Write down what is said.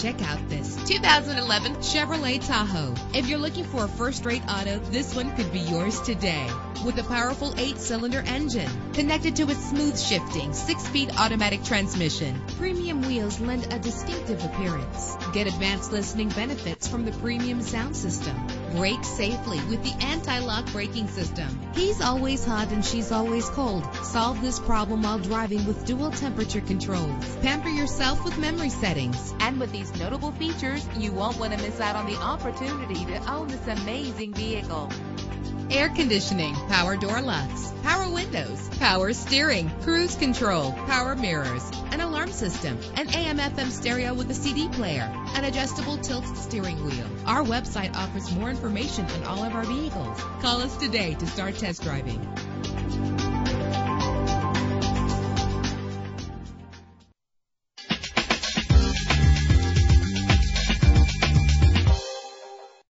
Check out this 2011 Chevrolet Tahoe. If you're looking for a first-rate auto, this one could be yours today. With a powerful 8-cylinder engine connected to a smooth shifting 6-speed automatic transmission, premium wheels lend a distinctive appearance. Get advanced listening benefits from the premium sound system. Brake safely with the anti-lock braking system. He's always hot and she's always cold. Solve this problem while driving with dual temperature controls. Pamper yourself with memory settings. And with these notable features, you won't want to miss out on the opportunity to own this amazing vehicle. Air conditioning, power door locks, power windows, power steering, cruise control, power mirrors, an alarm system, an AM/FM stereo with a CD player, an adjustable tilt steering wheel. Our website offers more information on all of our vehicles. Call us today to start test driving.